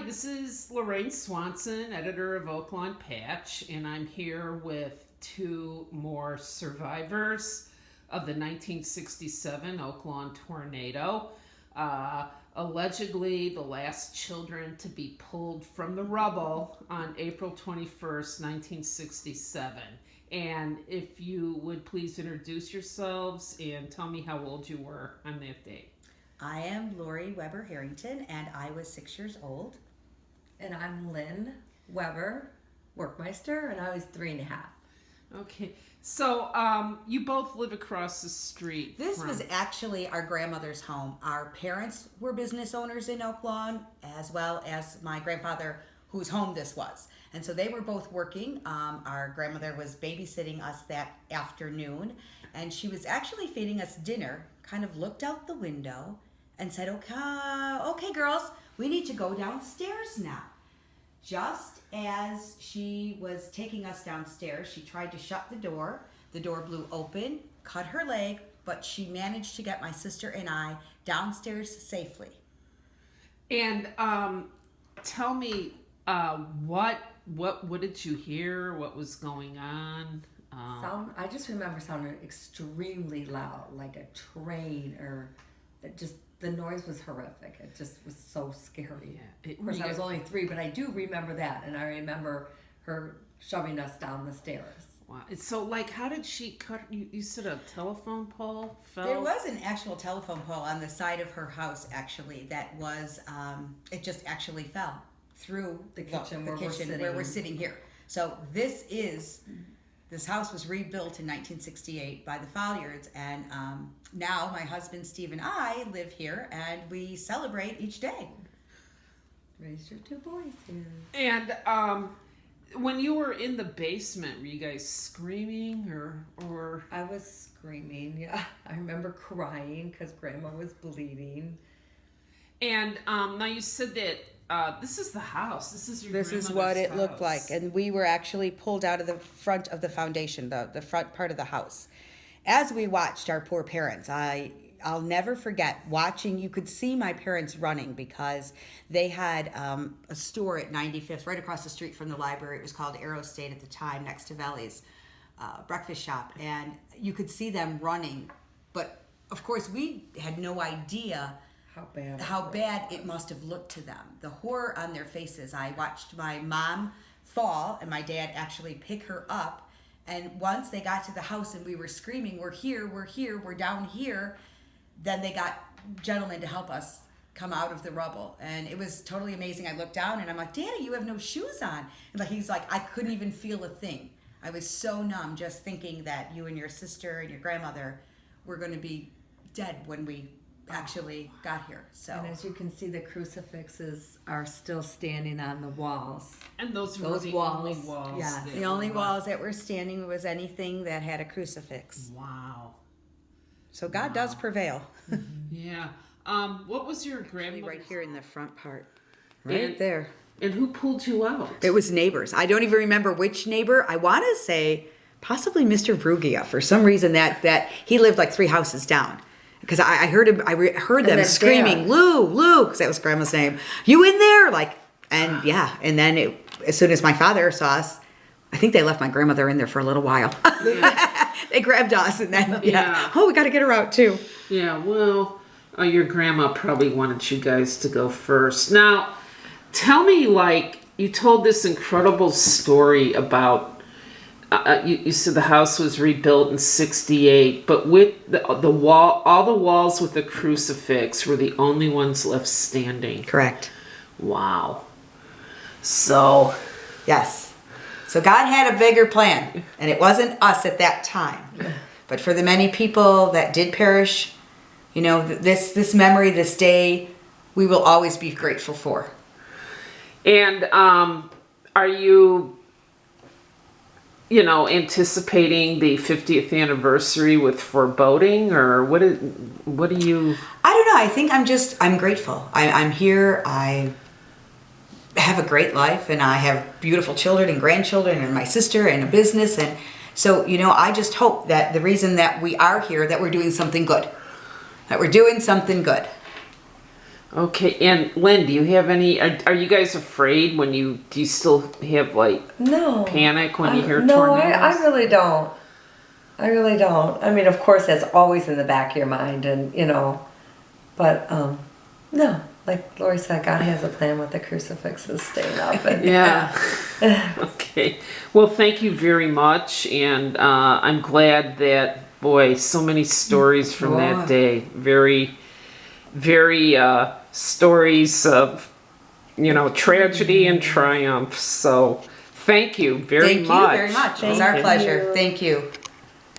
this is Lorraine Swanson, editor of Oaklawn Patch, and I'm here with two more survivors of the 1967 Oaklawn tornado. Allegedly the last children to be pulled from the rubble on April 21st, 1967. And if you would please introduce yourselves and tell me how old you were on that day. I am Laurie Harrington, and I was 6 years old. And I'm Lynn Werkmeister, and I was 3.5. Okay, so you both live across the street. This was actually our grandmother's home. Our parents were business owners in Oaklawn, as well as my grandfather, whose home this was. And so they were both working. Our grandmother was babysitting us that afternoon, and she was actually feeding us dinner, kind of looked out the window and said, okay, girls, we need to go downstairs now. Just as she was taking us downstairs, she tried to shut the door. The door blew open, cut her leg, but she managed to get my sister and I downstairs safely. And tell me, what did you hear? What was going on? I just remember sounding extremely loud, like a train, or the noise was horrific. It just was so scary. Yeah, of course, I was only 3, but I do remember that, and I remember her shoving us down the stairs. Wow. So, like, how did she cut? You said a telephone pole fell? There was an actual telephone pole on the side of her house, actually, that was, it just actually fell through the kitchen where we're sitting here. So this house was rebuilt in 1968 by the Folliards, and now my husband Steve and I live here, and we celebrate each day. Raised your 2 boys here. And when you were in the basement, were you guys screaming or? I was screaming. Yeah, I remember crying because Grandma was bleeding. And now you said that this is the house. This is your This is what it looked like. And we were actually pulled out of the front of the foundation, the front part of the house. As we watched our poor parents, I'll never forget watching. You could see my parents running because they had a store at 95th, right across the street from the library. It was called Aerostate at the time, next to Valley's breakfast shop. And you could see them running. But, of course, we had no idea how bad it must have looked to them. The horror on their faces. I watched my mom fall and my dad actually pick her up. And once they got to the house and we were screaming, we're here, we're down here, then they got gentlemen to help us come out of the rubble. And it was totally amazing. I looked down and I'm like, Daddy, you have no shoes on. And he's like, I couldn't even feel a thing. I was so numb just thinking that you and your sister and your grandmother were going to be dead when we actually got here. So, and as you can see, the crucifixes are still standing on the walls. And those were the only walls. Yeah, the only walls that were standing was anything that had a crucifix. Wow. So God does prevail. Yeah. What was your grandmother? Right here in the front part. Right there. And who pulled you out? It was neighbors. I don't even remember which neighbor. I want to say possibly Mr. Brugia. For some reason that he lived like 3 houses down. Because I heard him, heard them screaming, Lou, because that was Grandma's name. You in there? Yeah. And then as soon as my father saw us, I think they left my grandmother in there for a little while. Yeah. They grabbed us and then, we got to get her out too. Yeah, well, your grandma probably wanted you guys to go first. Now, tell me, you told this incredible story about you said the house was rebuilt in 68, but with the wall, all the walls with the crucifix were the only ones left standing. Correct. Wow. So. Yes. So God had a bigger plan, and it wasn't us at that time. But for the many people that did perish, this memory, this day, we will always be grateful for. And are you anticipating the 50th anniversary with foreboding, or what do you? I don't know. I think I'm grateful. I'm here. I have a great life, and I have beautiful children and grandchildren and my sister and a business. And so, I just hope that the reason that we are here, that we're doing something good. Okay, and Lynn, do you have any? Are you guys afraid when do you still have like No. panic when you hear no, tornadoes? I really don't. I really don't. I mean, of course, that's always in the back of your mind, and but no. Like Laurie said, God has a plan with the crucifixes staying up. And, Yeah. Okay. Well, thank you very much, and I'm glad that so many stories from that day. Very, very stories of tragedy and triumph. So, thank you very much. Thank you very much. It was our pleasure. Thank you.